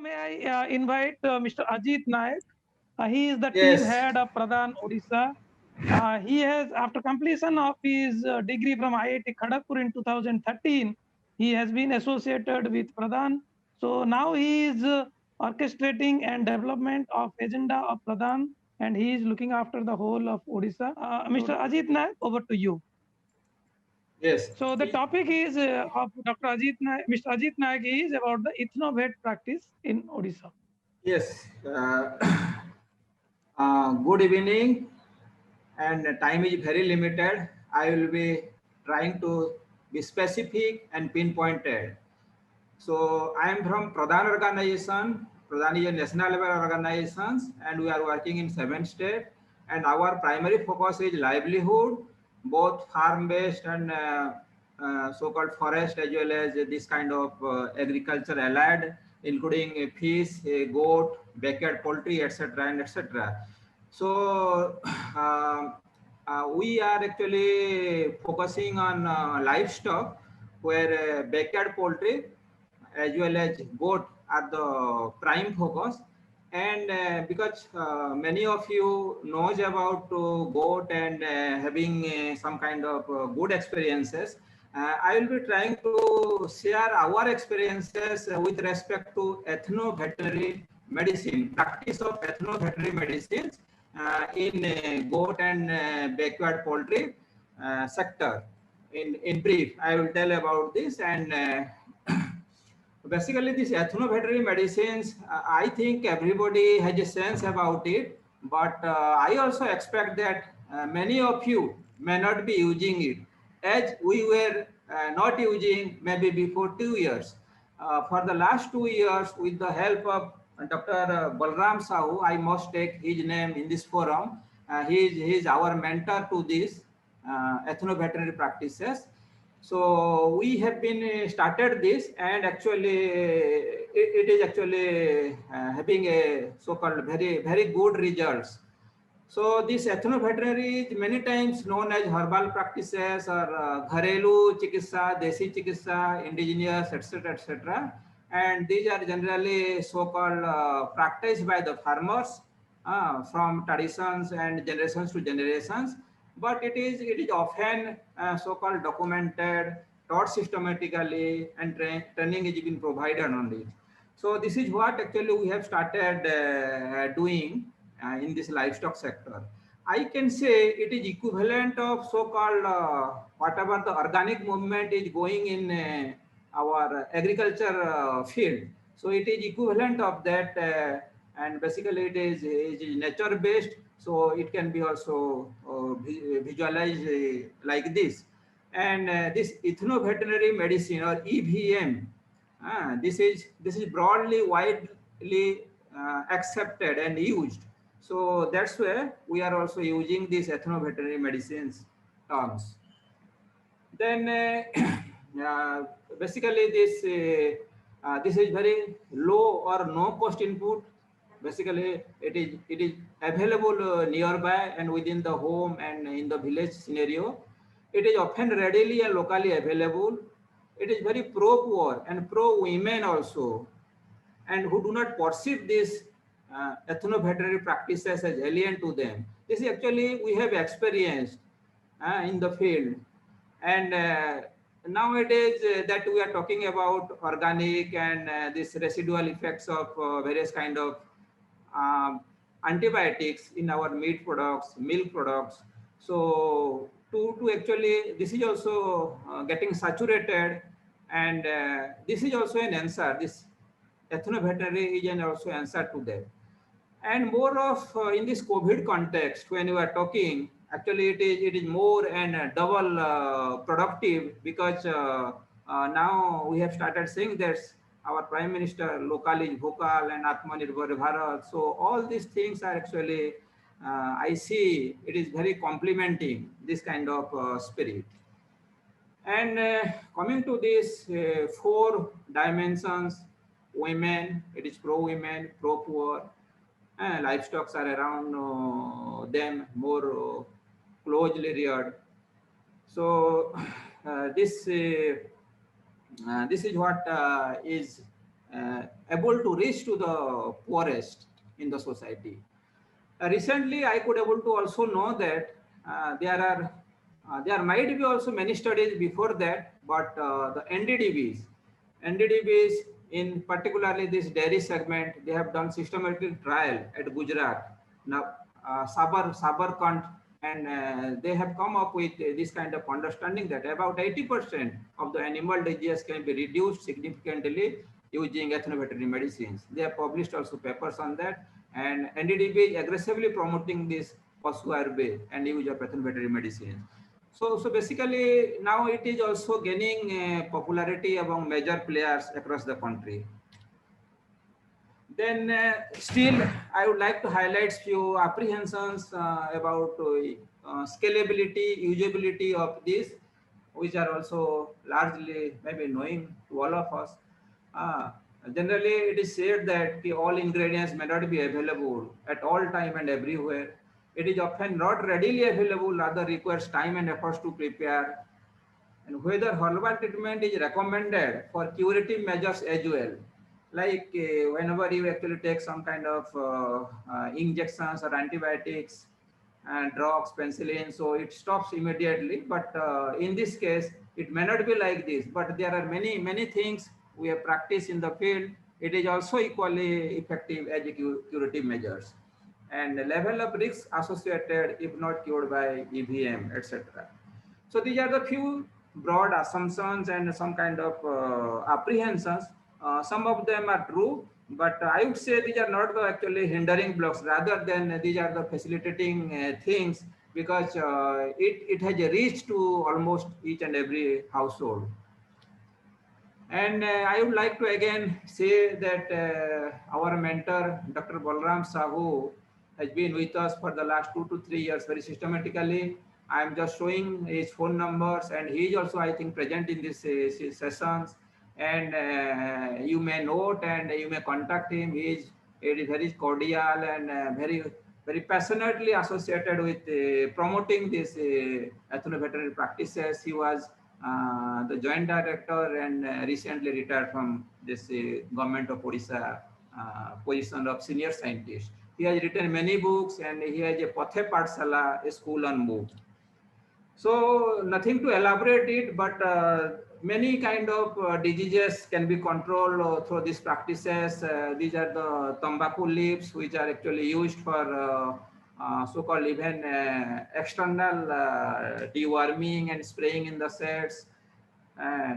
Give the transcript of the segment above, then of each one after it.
may I invite Mr. Ajit Naik? He is the team Yes, head of Pradhan Odisha. He has, after completion of his degree from IIT Kharagpur in 2013, he has been associated with Pradhan. So now he is orchestrating and development of agenda of Pradhan, and he is looking after the whole of Odisha. Mr. Ajit Naik, over to you. yes, So the topic is of Dr. Ajit Naik, Mr. Ajit Naik is about the ethnovet practice in Odisha. yes. Good evening, and time is very limited. I will be trying to be specific and pinpointed. So I am from Pradhan organization. Pradhan is a national level organization, and we are working in 7 states. And our primary focus is livelihood, both farm-based and so-called forest, as well as this kind of agriculture allied, including fish, goat, backyard poultry, etc. and etc. So we are actually focusing on livestock, where backyard poultry as well as goat are the prime focus. And because many of you knows about goat and having some kind of good experiences, I will be trying to share our experiences with respect to ethno-veterinary medicine, practice of ethno-veterinary medicines in goat and backyard poultry sector. In brief, I will tell about this. And basically, these ethno-veterinary medicines, I think everybody has a sense about it, but I also expect that many of you may not be using it, as we were not using maybe before 2 years. For the last 2 years, with the help of Dr. Balram Sahu, I must take his name in this forum. He is our mentor to this ethno-veterinary practices. So we have been started this, and actually it is actually having a so-called very good results. So this ethno-veterinary is many times known as herbal practices or gharelu chikitsa, desi chikitsa, indigenous, etc., etc. And these are generally so-called practiced by the farmers from traditions and generations to generations. But it is often so-called documented, taught systematically, and training is being provided on it. So this is what actually we have started doing in this livestock sector. I can say it is equivalent of so-called whatever the organic movement is going in our agriculture field. So it is equivalent of that, and basically it is nature based. So it can be also visualized like this. And this ethno-veterinary medicine, or EVM, this is broadly widely accepted and used. So that's where we are also using these ethno-veterinary medicines terms. Then basically this is very low or no cost input. Basically it is available nearby and within the home and in the village scenario. It is often readily and locally available. It is very pro poor and pro women also, and who do not perceive these ethno-veterinary practices as alien to them. This is actually we have experienced in the field. And nowadays that we are talking about organic and this residual effects of various kind of um, antibiotics in our meat products, milk products. So to actually, this is also getting saturated, and this is also an answer. This ethno-veterinary is an also answer to that. And more of in this COVID context, when you are talking, actually it is more and double productive, because now we have started saying that our Prime Minister local is vocal and Atmanirbhar Bharat. So all these things are actually, I see it is very complementing this kind of spirit. And coming to these four dimensions, women, it is pro women, pro poor, livestock are around them, more closely reared. So this is what is able to reach to the poorest in the society. Recently, I could able to also know that there might be also many studies before that, but the NDDBs in particularly this dairy segment, they have done systematic trial at Gujarat, now Sabarkant, and they have come up with this kind of understanding that about 80% of the animal disease can be reduced significantly using ethnoveterinary medicines. They have published also papers on that, and NDDB is aggressively promoting this Pasu Ayurveda and use of ethnoveterinary medicines. So basically now it is also gaining popularity among major players across the country. Then still, I would like to highlight few apprehensions about scalability, usability of this, which are also largely maybe knowing to all of us. Uh, Generally, it is said that all ingredients may not be available at all time and everywhere. It is often not readily available, rather requires time and efforts to prepare. And whether herbal treatment is recommended for curative measures as well, like whenever you actually take some kind of injections or antibiotics and drugs, penicillin, so it stops immediately. But in this case, it may not be like this, but there are many things we have practiced in the field. It is also equally effective as curative measures, and the level of risks associated if not cured by EVM, etc. So these are the few broad assumptions and some kind of apprehensions. Some of them are true, but I would say these are not the actually hindering blocks, rather than these are the facilitating things, because it has reached to almost each and every household. And I would like to again say that our mentor, Dr. Balram Sahu, has been with us for the last 2 to 3 years very systematically. I am just showing his phone numbers, and he is also, I think, present in these sessions. And you may note and you may contact him. He is very cordial and very passionately associated with promoting these ethnoveterinary practices. He was the joint director and recently retired from this government of Odisha position of senior scientist. He has written many books, and he has a Pathe Pathshala, a school on move. So nothing to elaborate it, but many kind of diseases can be controlled through these practices. These are the tobacco leaves, which are actually used for so-called even external deworming and spraying in the sets,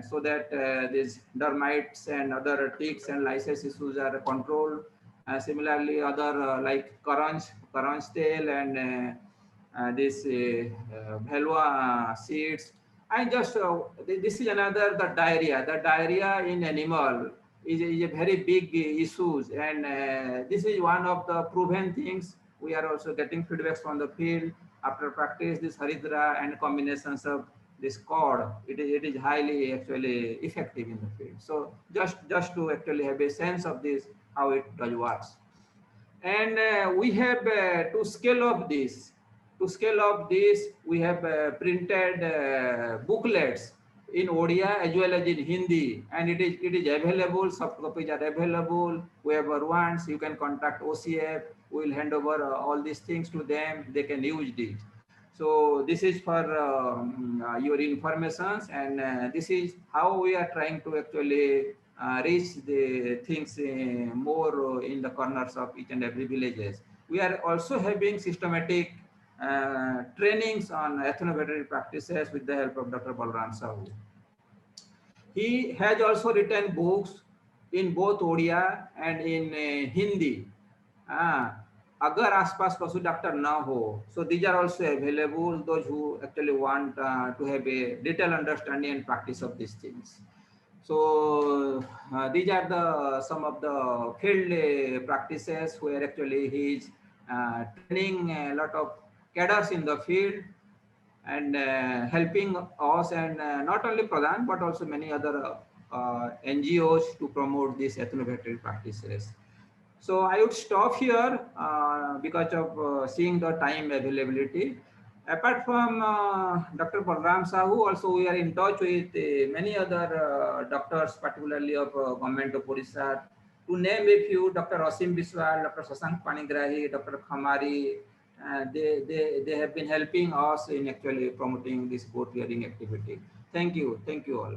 so that these termites and other ticks and lice issues are controlled. Similarly, other like karanj tail and this bhelwa seeds. And just this is another, the diarrhea. The diarrhea in animal is a very big issue, and this is one of the proven things. We are also getting feedbacks from the field after practice this Haridra and combinations of this cord. It is highly actually effective in the field. So just to actually have a sense of this, how it does works. And we have to scale up this. To scale up this, we have printed booklets in Odia as well as in Hindi, and it is available. Soft copies are available. Whoever wants, you can contact OCF. We will hand over all these things to them. They can use this. So this is for your information, and this is how we are trying to actually reach the things more in the corners of each and every villages. We are also having systematic trainings on ethnoveterinary practices with the help of Dr. Balram Sahu. He has also written books in both Odia and in Hindi. Agar आसपास पशु doctor ना हो, so these are also available, those who actually want to have a detailed understanding and practice of these things. So these are the some of the field practices where actually he is training a lot of cadres in the field and helping us, and not only Pradhan but also many other NGOs to promote these ethnoveterinary practices. So I would stop here because of seeing the time availability. Apart from Dr. Balram Sahu, also we are in touch with many other doctors, particularly of government of Odisha. To name a few, Dr. Asim Biswal, Dr. Sasank Panigrahi, Dr. Khamari, they have been helping us in actually promoting this court hearing activity. Thank you all.